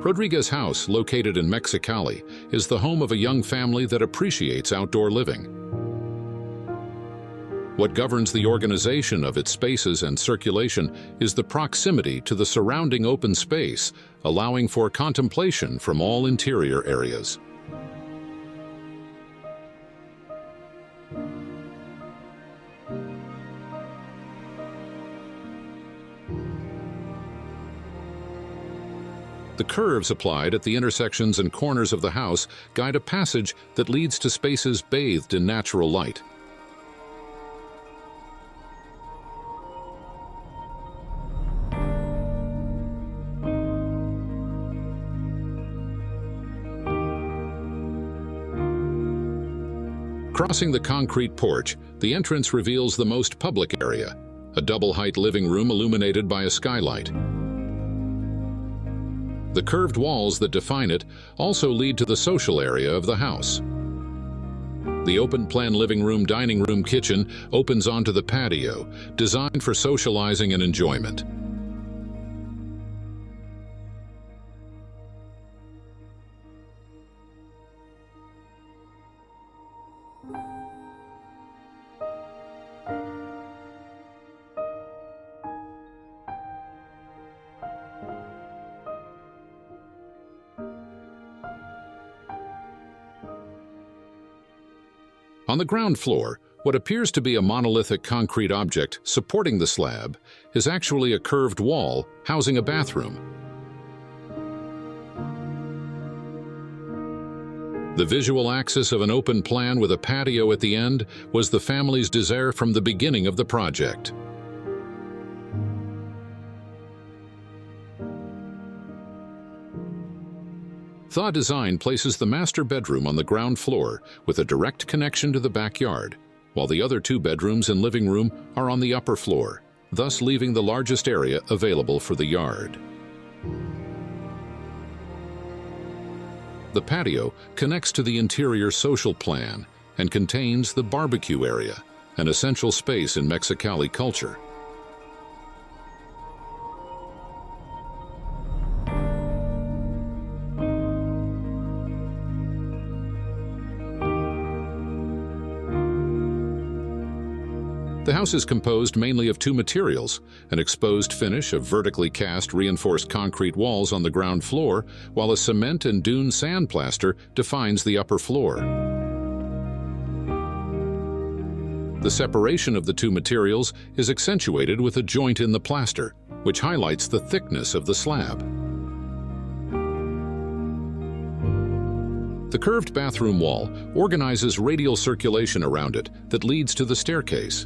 Rodríguez House, located in Mexicali, is the home of a young family that appreciates outdoor living. What governs the organization of its spaces and circulation is the proximity to the surrounding open space, allowing for contemplation from all interior areas. The curves applied at the intersections and corners of the house guide a passage that leads to spaces bathed in natural light. Crossing the concrete porch, the entrance reveals the most public area, a double-height living room illuminated by a skylight. The curved walls that define it also lead to the social area of the house. The open-plan living room, dining room, kitchen opens onto the patio, designed for socializing and enjoyment. On the ground floor, what appears to be a monolithic concrete object supporting the slab is actually a curved wall housing a bathroom. The visual axis of an open plan with a patio at the end was the family's desire from the beginning of the project. The design places the master bedroom on the ground floor with a direct connection to the backyard, while the other two bedrooms and living room are on the upper floor, thus leaving the largest area available for the yard. The patio connects to the interior social plan and contains the barbecue area, an essential space in Mexicali culture. The house is composed mainly of two materials, an exposed finish of vertically cast reinforced concrete walls on the ground floor, while a cement and dune sand plaster defines the upper floor. The separation of the two materials is accentuated with a joint in the plaster, which highlights the thickness of the slab. The curved bathroom wall organizes radial circulation around it that leads to the staircase.